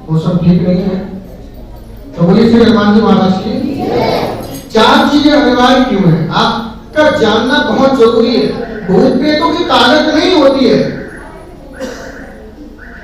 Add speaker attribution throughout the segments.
Speaker 1: वो सब ठीक नहीं है। तो बोलिए श्री हनुमान जी महाराज की। चार चीजें अनिवार्य क्यों है आपका जानना बहुत जरूरी है। भूत प्रेतों की ताकत नहीं होती है।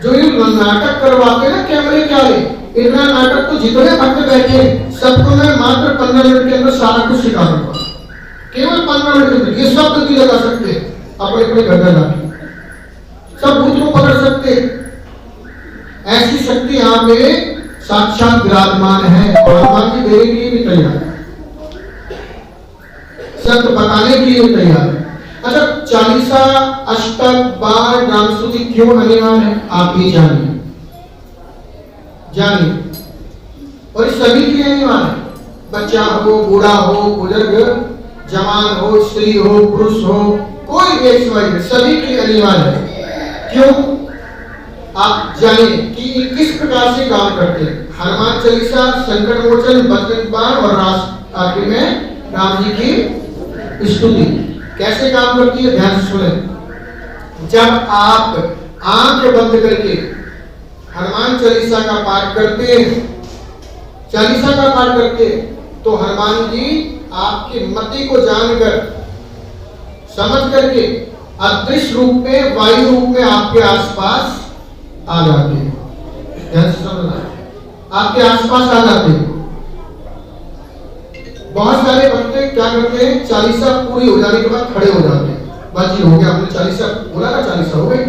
Speaker 1: जो ये नाटक करवाते ना कैमरे के आगे, इतना नाटक तो जितने भक्त बैठे सबको मैं मात्र 15 मिनट के अंदर सारा कुछ सिखा दूंगा। केवल 15 मिनट के अंदर ये सब गलती लगा सकते अपने अपने घर में जाके, सब भूत को पकड़ सकते। ऐसी शक्ति यहाँ पे साक्षात विराजमान है और हनुमान जी देने के लिए भी तैयार है, सत्य बताने के लिए तैयार है। अच्छा, चालीसा, अष्टक, बार, नाम स्तुति क्यों अनिवार्य है आप भी जानिए और इस सभी के लिए अनिवार्य है। बच्चा हो, बूढ़ा हो, बुजुर्ग, जवान हो, स्त्री हो, पुरुष हो, कोई भी सभी के लिए अनिवार्य है। क्यों आप जानिए कि किस प्रकार से काम करते हैं। हनुमान चालीसा, संकट मोचन, बजरंग बाण और आखिर में राम जी की स्तुति कैसे काम करती है, ध्यान से सुने। जब आप आंख बंद करके हनुमान चालीसा का पाठ करते हैं, चालीसा का पाठ करते हैं, तो हनुमान जी आपकी मति को जानकर, समझ करके अदृश्य रूप में, वायु रूप में आपके आसपास आ जाते हैं। ध्यान से समझना, आपके आसपास आ जाते हैं। बहुत सारे बच्चे क्या करते हैं, चालीसा पूरी हो जाने के बाद खड़े हो जाते हैं। बस ये हो गया, हमने चालीसा बोला ना, चालीसा हो गई।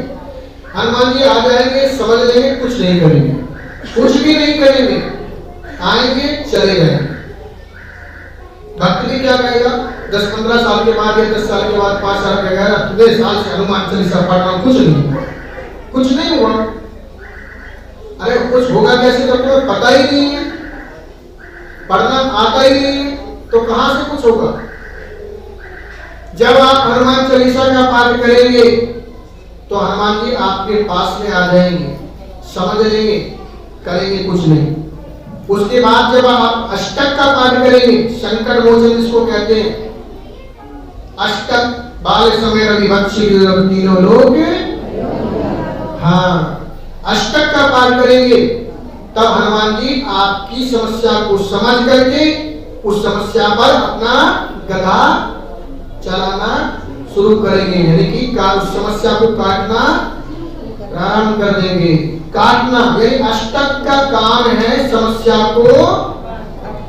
Speaker 1: हनुमान जी आ जाएंगे, समझ लेंगे, कुछ नहीं करेंगे, कुछ भी नहीं करेंगे, आएंगे चले जाएंगे। भक्त भी क्या कहेगा, 10-15 साल के बाद या 10 साल के बाद, 5 साल के बाद, तुम्हें साल से हनुमान चालीसा पढ़ रहा हूं, कुछ नहीं हुआ। अरे कुछ होगा कैसे जब तुम्हें पता ही नहीं है, पढ़ना आता ही नहीं है, तो कहां से कुछ होगा। जब आप हनुमान चालीसा का पाठ करेंगे तो हनुमान जी आपके पास में आ जाएंगे, समझ लेंगे, करेंगे कुछ नहीं। उसके बाद जब आप अष्टक का पाठ करेंगे, संकट मोचन जिसको कहते हैं, अष्टक बाल समय रविवक्षी तीनों लोग, हाँ, अष्टक का पाठ करेंगे, तब हनुमान जी आपकी समस्या को समझ करके उस समस्या पर अपना गदा चलाना शुरू करेंगे, यानी कि उस समस्या को काटना प्रारंभ कर देंगे। काटना ये अष्टक का काम है, समस्या को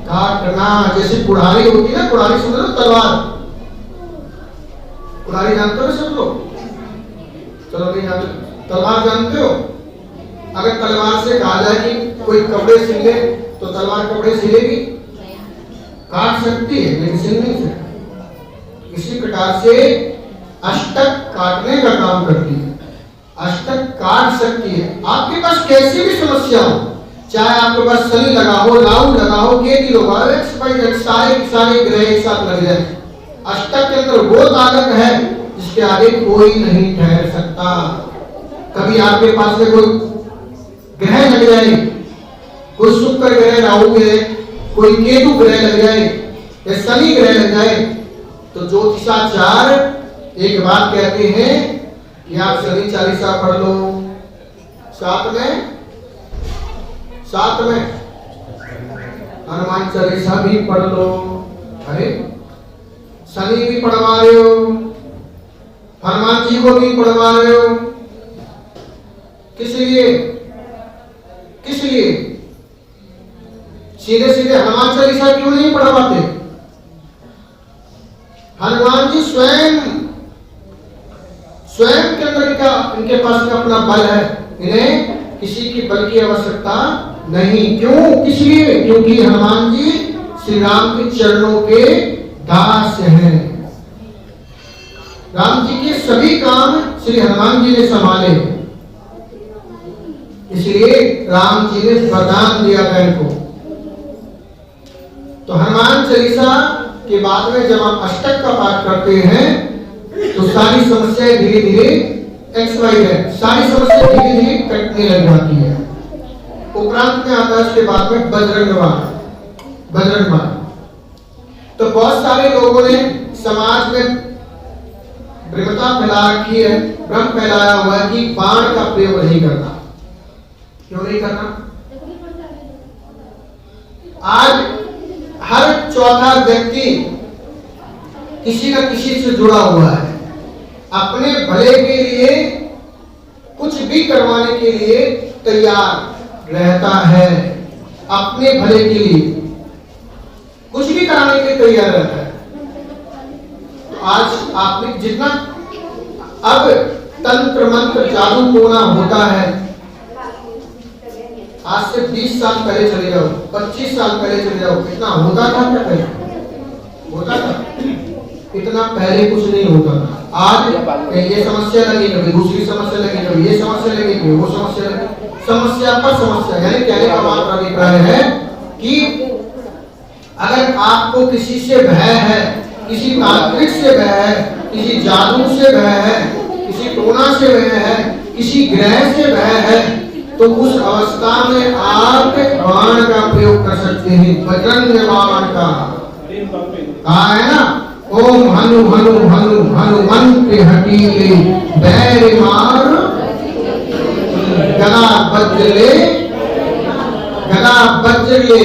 Speaker 1: काटना। जैसे कुड़ारी होती है ना, कुड़ारी समझ लो, तलवार, कुड़ारी जानते हो सब लोग? चलो नहीं जानते, तलवार जानते हो? अगर तलवार से कहा जाए कि कोई कपड़े सिल ले, तो तलवार कपड़े सिलेगी? काट सकती है लेकिन सिल नहीं सकती। इसी प्रकार से अष्टक काटने का काम करती है, अष्टक काट सकती है। आपके पास कैसी भी समस्या हो, चाहे आपके पास शनि लगा हो, राहु लगा हो, केतु लगा हो, सारे ग्रह एक साथ लग जाए, अष्टक के अंदर वो ताकत है जिसके आगे कोई नहीं ठहर सकता। कभी आपके पास में कोई ग्रह लग जाए, कोई शुक्र ग्रह, राहु ग्रह, कोई केतु ग्रह लग जाए या शनि ग्रह लग जाए, तो ज्योतिषाचार्य एक बात कहते हैं कि आप शनि चालीसा पढ़ लो, साथ में हनुमान चालीसा भी पढ़ लो। अरे शनि भी पढ़वा रहे हो, हनुमान जी को भी पढ़वा रहे हो, किस लिए? सीधे सीधे हनुमान चालीसा क्यों नहीं पढ़वाते? हनुमान जी स्वयं के अंदर इनके पास में अपना बल है, इन्हें किसी की बल की आवश्यकता नहीं। क्यों? किस लिए? क्योंकि हनुमान जी श्री राम के चरणों के दास हैं। राम जी के सभी काम श्री हनुमान जी ने संभाले, इसलिए राम जी ने वरदान दिया बहन को। तो हनुमान चालीसा के बाद में जब आप अष्टक का पाठ करते हैं तो सारी समस्याएं धीरे धीरे सारी समस्याएं धीरे धीरे कटने लग जाती है। उपरांत में आता है उसके बाद में बजरंग बाण। तो बहुत सारे लोगों ने समाज में भ्रमता फैला रखी है, भ्रम फैलाया हुआ है कि बाण का प्रयोग नहीं करना। क्यों नहीं करना? आज हर चौथा व्यक्ति किसी न किसी से जुड़ा हुआ है, अपने भले के लिए कुछ भी करवाने के लिए तैयार रहता है, अपने भले के लिए कुछ भी कराने के लिए तैयार रहता है। तो आज आपने जितना अब तंत्र मंत्र जादू टोना होता है, आज से 20 साल पहले चले जाओ, 25 साल पहले चले जाओ, कितना होता था? क्या पहले होता था? इतना पहले कुछ नहीं होता था। आज ये समस्या लगी, कभी दूसरी समस्या लगी, कभी ये समस्या लगी, कभी वो समस्या लगी, समस्या पर समस्या। यानी कहने का मात्र अभिप्राय है कि अगर आपको किसी से भय है, किसी तांत्रिक से भय है, किसी जादू से भय है, किसी टोना से भय है, किसी ग्रह से भय है, तो उस अवस्था में आप बाण का प्रयोग कर सकते हैं, बजरंग बाण का। कहा है ना, ओम हनु हनु हनु हनुमंत हटीले बैर मार गदा बज्र ले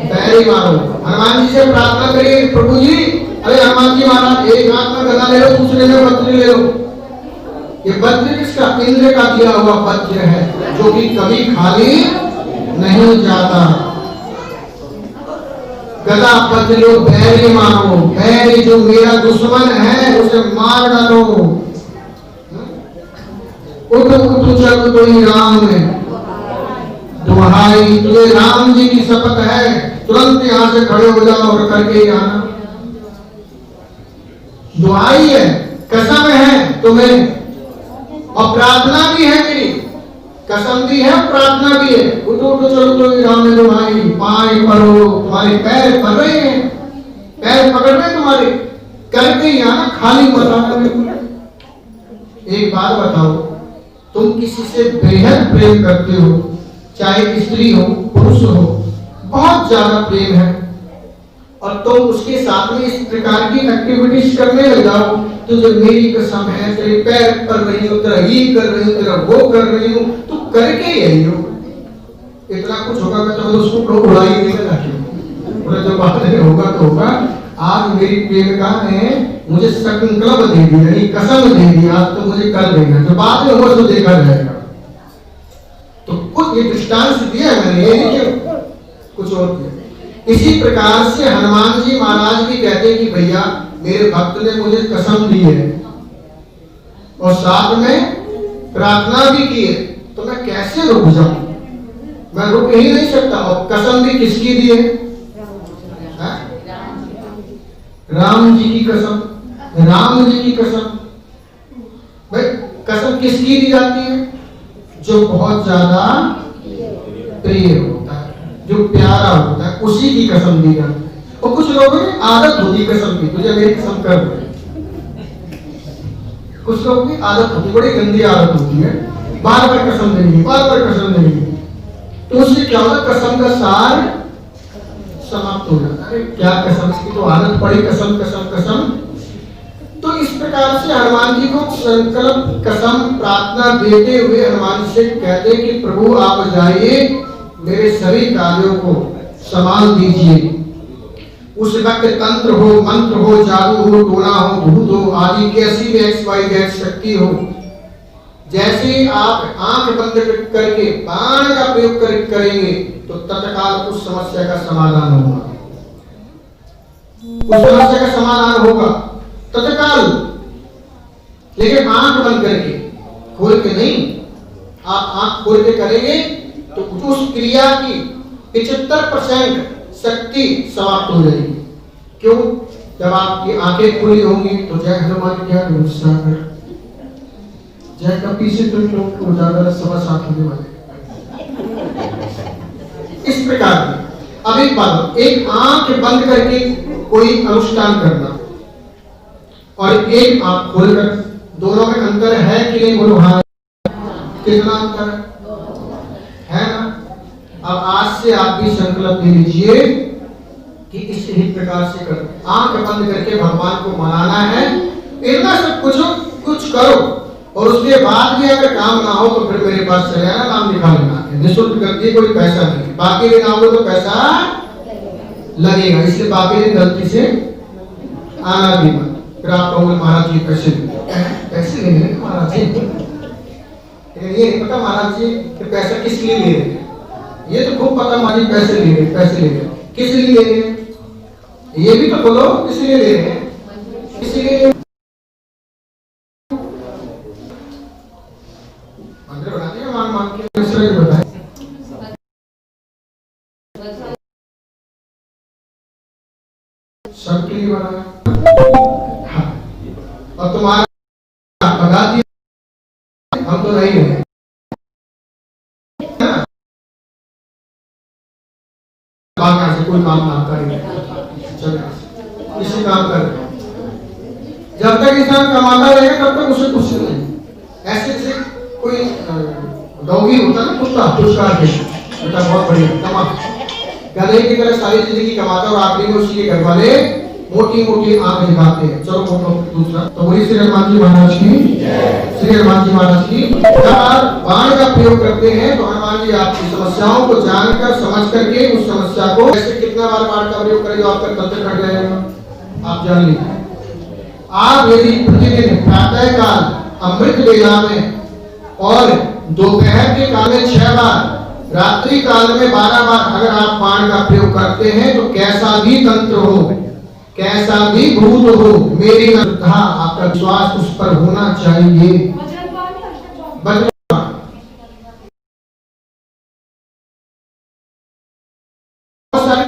Speaker 1: बैर मारो। हनुमान जी से प्रार्थना करिए, प्रभु जी, अरे हनुमान जी महाराज, एक हाथ में गदा ले लो, दूसरे में वज्र ले लो। ये वज्र किसका? इंद्र का दिया हुआ वज्र है, जो कि कभी खाली नहीं जाता। गदा वज्र लो, बैरी मारो, बैरी जो मेरा दुश्मन है उसे मार डालो। उठ उठ चल कोई राम में दुहाई, तुझे राम जी की शपथ है, तुरंत यहां से खड़े हो जाओ और करके आना। दुहाई है, कसम है तुम्हें, और प्रार्थना भी है मेरी, कसम भी है, प्रार्थना भी है। उठो उठो चलो तो राम ने दुहाई, पाए पड़ो, तुम्हारे पैर पड़ रहे हैं, पैर पकड़ रहे तुम्हारे, करके ही आना, खाली मत आना। बिल्कुल। एक बात बताओ, तुम किसी से बेहद प्रेम करते हो, चाहे स्त्री हो पुरुष हो, बहुत ज्यादा प्रेम है, और तुम उसके साथ में इस प्रकार की एक्टिविटीज करने लग जाओ, तो जो मेरी कसम है, तेरे पैर कर रही हूँ, तेरा ये कर रही हूँ, तेरा वो कर रही हूँ, तो करके यही हो। इतना कुछ होगा, मैं तो उसको उड़ाई नहीं लगा, जो बात नहीं होगा तो होगा। आज मेरी प्रेमिका ने मुझे संकल्प दे दिया, यानी कसम दे दी, आज तो मुझे कर देगा, जो बाद में होगा तो देखा जाएगा। तो कुछ ये दृष्टांत दिया मैंने, ये नहीं कि कुछ और किया। इसी प्रकार से हनुमान जी महाराज भी कहते हैं कि भैया मेरे भक्त ने मुझे कसम दी है और साथ में प्रार्थना भी की है, तो मैं कैसे रुक जाऊं? मैं रुक ही नहीं सकता। और कसम भी किसकी दी है? राम जी की कसम, राम जी की कसम। भाई कसम किसकी दी जाती है? जो बहुत ज्यादा प्रिय होता है, जो प्यारा होता है, उसी की कसम दी जाती है। और कुछ लोगों की आदत होती कसम की, तुझे मेरी कसम कर दे। कुछ लोगों की आदत होती, बड़ी गंदी आदत होती है, बार बार कसम देंगे, बार बार कसम देंगे, तो उससे क्या होता है? कसम का सार समाप्त हो जाता है। क्या कसम, इसकी तो आदत पड़ी, कसम कसम कसम। तो इस प्रकार से हनुमान जी को संकल्प कसम प्रार्थना देते हुए हनुमान जी से कहते कि प्रभु आप जाइए, मेरे सभी कार्यों को संभाल दीजिए। उस वक्त तंत्र हो, मंत्र हो, जादू हो, टोना हो, भूत हो, आदि कैसी भी XYZ शक्ति हो, जैसे आप आंख बंद करके बाण का प्रयोग करेंगे तो तत्काल उस समस्या का समाधान होगा, उस समस्या का समाधान होगा तत्काल। लेकिन आंख बंद करके, खोल के नहीं। आप आंख खोल के करेंगे तो उस क्रिया की 75% शक्ति समाप्त हो जाएगी। क्यों? जब आपकी आंखें खुली होंगी तो जय हनुमान ज्ञान सागर, जय कपी से तुम लोग को उजागर सब साथ होने वाले। इस प्रकार की अब एक बात, एक आंख बंद करके कोई अनुष्ठान करना और एक आंख खोलकर, दोनों में अंतर है कि नहीं? बोलो हाँ। कितना अंतर है ना? अब आज से आप भी संकल्प ले लीजिए कि इस ही प्रकार से करो, आंख बंद करके भगवान को मनाना है। इतना सब कुछ करो और उसके बाद भी अगर काम ना हो तो फिर मेरे पास चले आना, नाम लिखा लेना, निःशुल्क करके, कोई पैसा नहीं। बाकी भी ना हो तो पैसा लगेगा, इसलिए बाकी दिन गलती से आना भी मत। फिर आप कहोगे महाराज जी पैसे पैसे ले रहे हैं महाराज जी, ये नहीं पता महाराज जी कि पैसा किस लिए ले रहे हैं, ये तो खूब पता महाराज जी पैसे ले रहे हैं, पैसे ले रहे हैं, किस लिए ले रहे हैं ये भी तो बोलो, किस लिए ले रहे हैं, इसलिए मंदिर बनाते हैं मान मान के दूसरे को बताए सबके लिए बनाया। हाँ। और तुम्हारा बता दिया हम तो नहीं है, से कोई काम ना करेंगे, किसी काम कर, जब तक इंसान कमाता रहेगा तब तक उसे कुछ नहीं। ऐसे से कोई डॉगी होता ना कुत्ता, पुरस्कार बेटा बहुत बढ़िया कमा, गधे की तरह सारी जिंदगी कमाता और आखिरी में उसी के घर वाले मोटी मोटी आंख दिखाते हैं। चलो फोटो दूसरा, तो वही श्री हनुमान जी महाराज की, श्री हनुमान जी महाराज की जब बाण का प्रयोग करते हैं तो हनुमान जी आपकी समस्याओं को जानकर समझ करके उस समस्या को ऐसे कितना बार बाण का प्रयोग करें जो आपका तंत्र कट जाएगा, आप जान लीजिए। आप यदि प्रतिदिन प्रातः काल अमृत वेला में और दोपहर के काल में 6 बार, रात्रि काल में 12 बार अगर आप बाण का प्रयोग करते हैं तो कैसा भी तंत्र हो, कैसा भी भूत हो, मेरी श्रद्धा आपका विश्वास उस पर होना चाहिए।